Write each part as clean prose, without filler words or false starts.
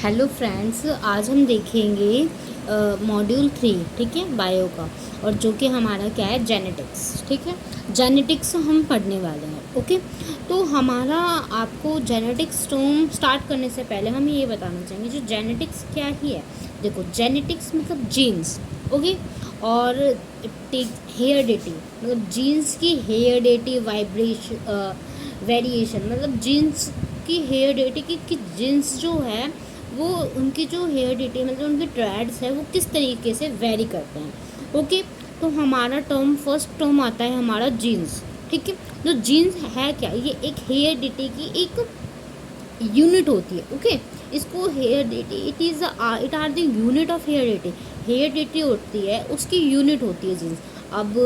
Hello friends, आज हम देखेंगे मॉड्यूल 3, ठीक है, बायो का। और जो कि हमारा क्या है, जेनेटिक्स। ठीक है, जेनेटिक्स हम पढ़ने वाले हैं। ओके, तो हमारा आपको जेनेटिक्स टर्म स्टार्ट करने से पहले हम ये बताना चाहेंगे जो जेनेटिक्स क्या ही है। देखो, जेनेटिक्स मतलब जीन्स। ओके, और हेयरडिटी मतलब जीन्स की हेयरडिटी वेरिएशन, मतलब जीन्स की हेयरडिटी की जीन्स जो है वो उनकी जो हेयरडिटी मतलब उनके ट्रेड्स है वो किस तरीके से वेरी करते हैं। ओके, तो हमारा फर्स्ट टर्म आता है हमारा जीन्स। ठीक है, तो जीन्स है क्या, ये एक हेयरडिटी की एक यूनिट होती है। ओके, इसको heredity it are the unit of heredity. Heredity होती है उसकी यूनिट होती है जीन्स। अब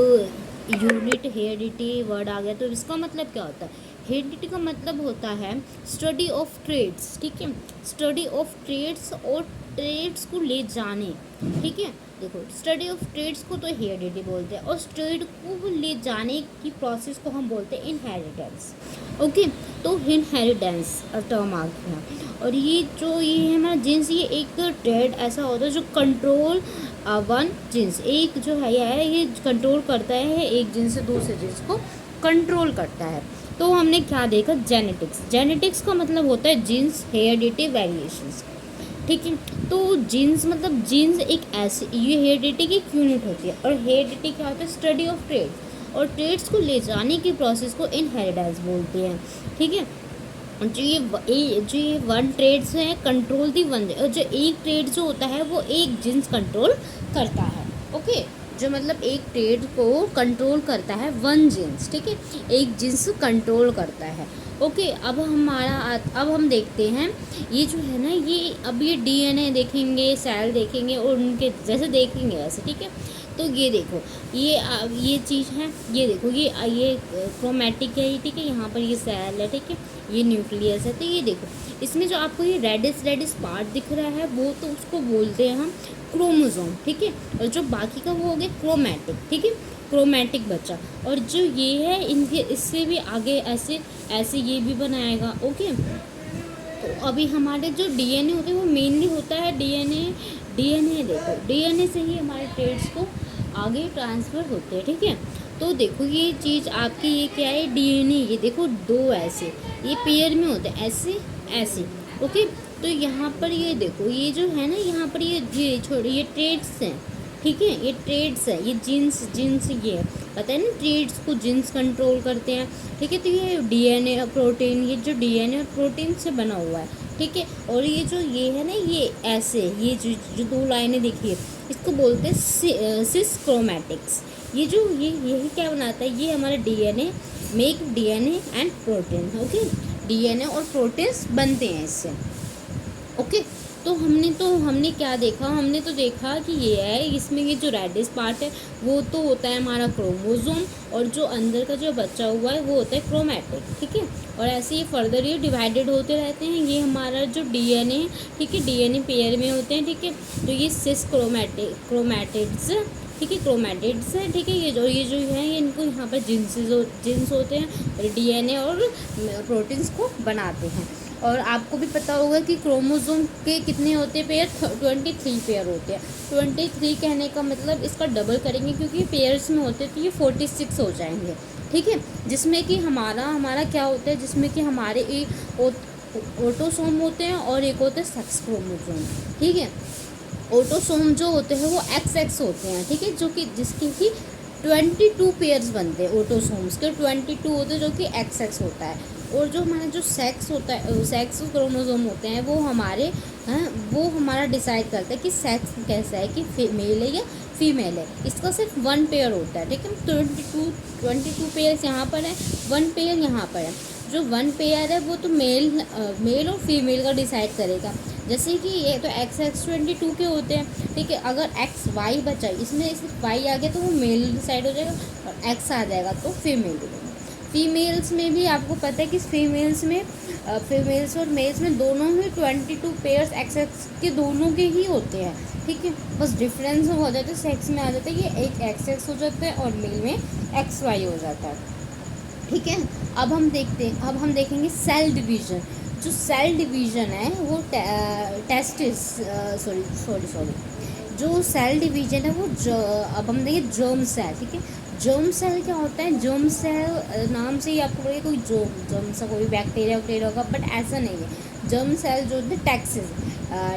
यूनिट हेयरडिटी वर्ड आ गया तो इसका मतलब क्या होता है। हेरिडिटी का मतलब होता है स्टडी ऑफ ट्रेड्स। ठीक है, स्टडी ऑफ ट्रेड्स और ट्रेड्स को ले जाने। ठीक है, देखो, स्टडी ऑफ ट्रेड्स को तो हेरिडिटी बोलते हैं और ट्रेड को ले जाने की प्रोसेस को हम बोलते हैं इनहेरिटेंस। ओके, तो इनहेरिटेंस टर्म आ गया। और ये है हमारा जीन्स, ये एक ट्रेड ऐसा होता है जो कंट्रोल वन जीन्स, एक जो है ये कंट्रोल करता है एक जीन्स से दूसरे जीन्स को कंट्रोल करता है। तो हमने क्या देखा, जेनेटिक्स। जेनेटिक्स का मतलब होता है जीन्स हेयरडिटी वेरिएशंस। ठीक है, तो जीन्स मतलब जीन्स एक ऐसी ये हेयरडिटी की यूनिट होती है। और हेयरडिटी क्या होता है, स्टडी ऑफ ट्रेड्स, और ट्रेड्स को ले जाने की प्रोसेस को इनहेरिटेंस बोलते हैं। ठीक है, जो ये वन ट्रेड्स हैं कंट्रोल दी वन, और जो एक ट्रेड जो होता है वो एक जीन्स कंट्रोल करता है। ओके, जो मतलब एक ट्रेड को कंट्रोल करता है वन जीन्स। ठीक है, एक जीन्स कंट्रोल करता है। ओके, अब हम देखते हैं ये जो है ना, ये अब ये डीएनए देखेंगे, सेल देखेंगे और उनके जैसे देखेंगे वैसे। ठीक है, तो ये देखो, ये चीज़ है, ये देखो, ये क्रोमैटिक है। ठीक है, यहाँ पर ये सेल है। ठीक है, ये न्यूक्लियस है। तो ये देखो, इसमें जो आपको ये रेडिस पार्ट दिख रहा है वो तो उसको बोलते हैं हम क्रोमोसोम। ठीक है, और जो बाकी का वो हो गया क्रोमैटिक। ठीक है, क्रोमैटिक बचा। और जो ये है इनके इससे भी आगे ऐसे ऐसे ये भी बनाएगा। ओके, तो अभी हमारे जो डीएनए होते हैं वो मेनली होता है डीएनए देखो, डीएनए से ही हमारे ट्रेड्स को आगे ट्रांसफ़र होते हैं। ठीक है, तो देखो ये चीज़ आपकी ये क्या है, डीएनए। ये देखो दो ऐसे ये पेयर में होते हैं, ऐसे ऐसे। ओके, तो यहाँ पर ये देखो, ये जो है ना, यहाँ पर ये छोड़े, ये ट्रेड्स हैं। ठीक है, ये ट्रेड्स है, ये जीन्स ये है। पता है ना, ट्रेड्स को जीन्स कंट्रोल करते हैं। ठीक है, तो ये डीएनए और प्रोटीन, ये जो डीएनए और प्रोटीन से बना हुआ है। ठीक है, और ये है ना, ये ऐसे ये जो दो लाइनें देखिए, इसको बोलते हैं सिस क्रोमैटिक्स। यही क्या बनाता है, ये हमारा DNA make DNA and protein. Okay, DNA और प्रोटीन्स बनते हैं इससे। ओके, तो हमने क्या देखा, हमने तो देखा कि ये है, इसमें ये जो रेडिस पार्ट है वो तो होता है हमारा क्रोमोसोम, और जो अंदर का जो बचा हुआ है वो होता है क्रोमैटिक। ठीक है, और ऐसे ही फर्दर ये डिवाइडेड होते रहते हैं। ये हमारा जो डीएनए, ठीक है, डीएनए पेयर में होते हैं। ठीक है, तो ये सिस क्रोमैटिड्स, ठीक है, क्रोमैटिड्स है। ठीक है, ये जो है ये इनको यहाँ पर जीन्स होते हैं और डीएनए और प्रोटीन्स को बनाते हैं। और आपको भी पता होगा कि क्रोमोसोम के कितने होते हैं पेयर, 23 पेयर होते हैं। 23 कहने का मतलब इसका डबल करेंगे क्योंकि पेयर्स में होते हैं तो ये 46 हो जाएंगे। ठीक है, जिसमें कि हमारा क्या होता है, जिसमें कि हमारे एक ऑटोसोम होते हैं और एक होते हैं सेक्स क्रोमोसोम। ठीक है, ऑटोसोम जो होते हैं वो XX होते हैं। ठीक है, जो कि जिसके कि 22 पेयर्स बनते हैं ऑटोसोम्स के, 22 होते हैं जो कि XX होता है। और जो हमारा जो सेक्स होता है, सेक्स क्रोमोसोम होते हैं, वो हमारा डिसाइड करता है कि सेक्स कैसा है, कि मेल है या फीमेल है। इसका सिर्फ 1 पेयर होता है। ठीक है, 22 पेयर्स यहाँ पर है, 1 पेयर यहाँ पर है। जो 1 पेयर है वो तो मेल और फीमेल का डिसाइड करेगा। जैसे कि ये तो XX 22 के होते हैं। ठीक है, अगर XY बचा, इसमें सिर्फ Y आ गया तो वो मेल डिसाइड हो जाएगा, और X आ जाएगा तो फीमेल हो जाएगा। फीमेल्स में भी आपको पता है कि फीमेल्स और मेल्स में दोनों ही 22 पेयर्स XX के दोनों के ही होते हैं। ठीक है, बस डिफरेंस हो जाता है, सेक्स में आ जाता है, ये एक XX हो जाता है और मेल में XY हो जाता है। ठीक है, अब हम देखेंगे सेल डिवीज़न। जो सेल डिवीज़न है वो टेस्टिस सॉरी जो सेल डिवीज़न है वो अब हम देखें जर्म सेल, ठीक है। जर्म सेल क्या होता है? जर्म सेल नाम से ही आपको पता कोई जर्म सा कोई बैक्टीरिया वैक्टीरिया होगा, बट ऐसा नहीं है। जर्म सेल जो होते हैं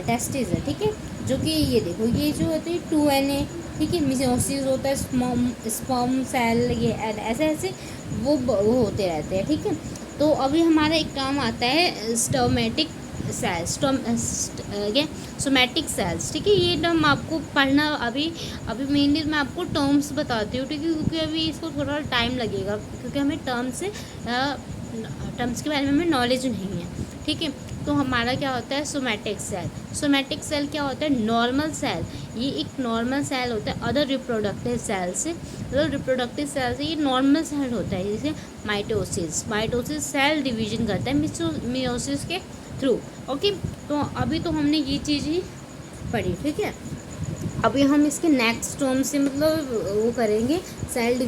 टेस्टिस है, ठीक है। जो कि ये देखो, ये जो होते हैं 2Na, ठीक है। मियोसिस होता है, स्पर्म सेल, ये ऐसे ऐसे वो होते रहते हैं, ठीक है। तो अभी हमारा एक काम आता है स्टोमेटिक सेल्स, सोमैटिक सेल्स, ठीक है। ये टर्म आपको पढ़ना अभी मेनली मैं आपको टर्म्स बताती हूँ, ठीक है, क्योंकि अभी इसको थोड़ा टाइम लगेगा, क्योंकि हमें टर्म्स के बारे में हमें नॉलेज नहीं है, ठीक है। तो हमारा क्या होता है? Somatic cell. सोमैटिक सेल क्या होता है? Normal cell. ये एक नॉर्मल सेल होता है अदर रिप्रोडक्टिव सेल से, मतलब रिप्रोडक्टिव सेल से ये नॉर्मल सेल होता है। जैसे माइटोसिस सेल डिवीजन करता है मियोसिस के थ्रू, ओके। तो अभी तो हमने ये चीज़ ही पढ़ी, ठीक है। अभी हम इसके नेक्स्ट टर्म से मतलब वो करेंगे, सेल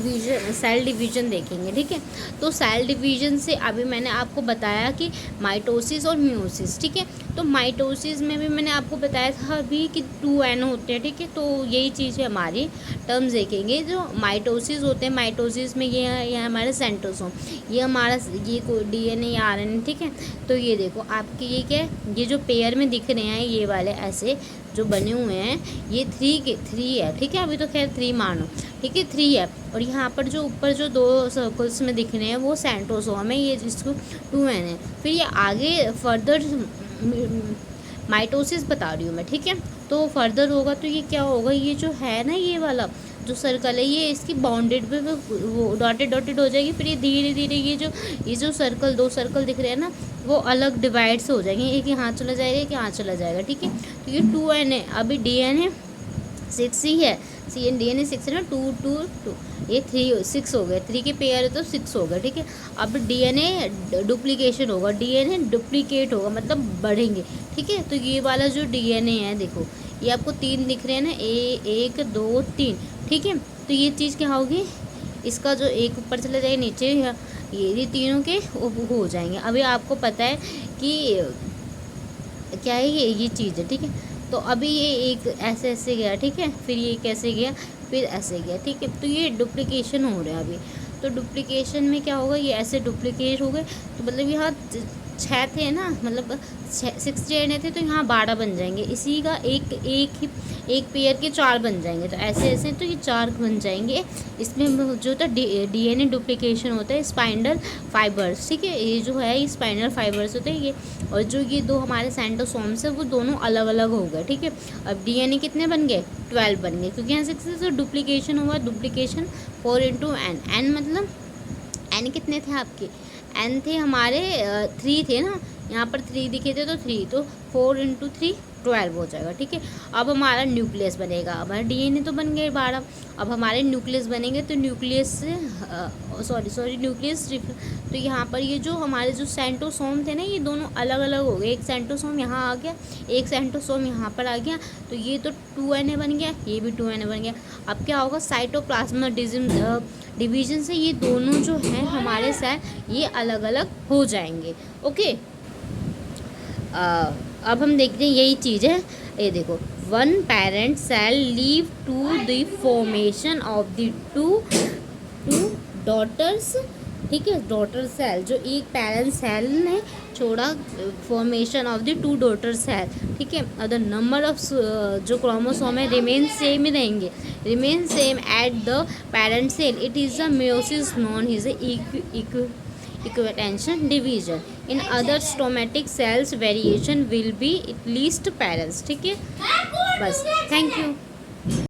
डिवीजन देखेंगे, ठीक है। तो सेल डिवीजन से अभी मैंने आपको बताया कि माइटोसिस और मियोसिस, ठीक है। तो माइटोसिस में भी मैंने आपको बताया था अभी कि 2N होते हैं, ठीक है। तो यही चीज़ है हमारी, टर्म्स देखेंगे जो माइटोसिस होते हैं। माइटोसिस में ये हमारे सेंट्रोसोम, ये हमारा ये DNA या RNA, ठीक है। तो ये देखो आपके ये क्या है, ये जो पेयर में दिख रहे हैं ये वाले ऐसे जो बने हुए हैं, ये 3 है, ठीक है। अभी तो खैर 3 मानो, ठीक है, 3 है। और यहाँ पर जो ऊपर जो 2 सर्कल्स में दिख रहे हैं वो सेंट्रोसोम है, ये जिसको 2N है। फिर ये आगे फर्दर माइटोसिस बता रही हूँ मैं, ठीक है। तो फर्दर होगा तो ये क्या होगा, ये जो है ना ये वाला जो सर्कल है, ये इसकी बाउंडेड पे वो डॉटेड हो जाएगी। फिर ये धीरे धीरे ये जो सर्कल 2 सर्कल दिख रहे हैं ना, वो अलग डिवाइड से हो जाएंगे। एक यहाँ चला जाएगा, एक यहाँ चला जाएगा, ठीक है। तो ये 2N है, अभी DNA 6 ही है, DNA 6 है ना, 2 2 2, ये 6 हो गए, 3 के पेयर है तो 6 हो गए, ठीक है। अब DNA डुप्लीकेशन होगा, DNA डुप्लीकेट होगा, मतलब बढ़ेंगे, ठीक है। तो ये वाला जो DNA है देखो, ये आपको 3 दिख रहे हैं ना, 1 2 3, ठीक है। तो ये चीज़ क्या होगी, इसका जो एक ऊपर चला जाएगा नीचे, ये तीनों के हो जाएंगे। अभी आपको पता है कि क्या है ये चीज़ है, ठीक है। तो अभी ये एक ऐसे गया, ठीक है, फिर ये कैसे गया, फिर ऐसे गया, ठीक है। तो ये डुप्लीकेशन हो रहा है अभी। तो डुप्लीकेशन में क्या होगा, ये ऐसे डुप्लीकेट हो गए, तो मतलब यहाँ 6 थे ना, मतलब 6 चेने थे, तो यहाँ 12 बन जाएंगे। इसी का एक पेयर के 4 बन जाएंगे। तो ऐसे तो ये 4 बन जाएंगे। इसमें जो होता है DNA डुप्लीकेशन होता है स्पाइंडल फाइबर्स, ठीक है। ये जो है ये स्पाइंडल फाइबर्स होते हैं ये, और जो ये 2 हमारे सेंट्रोसोम्स है वो दोनों अलग अलग हो गए, ठीक है। अब DNA कितने बन गए? 12 बन गए, क्योंकि यहाँ 6 से डुप्लीकेशन हुआ, डुप्लीकेशन 4 × N मतलब N कितने थे आपके? N थे हमारे 3 थे ना, यहाँ पर 3 दिखे थे तो 3, तो 4 × 3 12 हो जाएगा, ठीक है। अब हमारा न्यूक्लियस बनेगा, हमारा DNA तो बन गए 12, अब हमारे न्यूक्लियस बनेंगे। तो न्यूक्लियस से न्यूक्लियस, तो यहाँ पर ये जो हमारे जो सेंट्रोसोम थे ना, ये दोनों अलग अलग हो गए। एक सेंट्रोसोम यहाँ आ गया, एक सेंट्रोसोम यहाँ पर आ गया, तो ये तो 2Na बन गया, ये भी 2Na बन गया। अब क्या होगा, साइटोप्लाज्म डिवीजन से ये दोनों जो हैं हमारे सेल, ये अलग अलग हो जाएंगे, ओके। अब हम देखते हैं यही चीज़ है, ये देखो, 1 parent cell leave to the formation of the two daughters, ठीक है। डॉटर सेल, जो एक पेरेंट सेल ने छोड़ा, formation of the 2 daughter cell, ठीक है। और द नंबर ऑफ जो क्रोमोसोम है रिमेन सेम ही रहेंगे, remain same at the parent cell. It is the meiosis known is equivalent division. In other stomatic cells variation will be at least parents, ठीक है। बस, थैंक यू।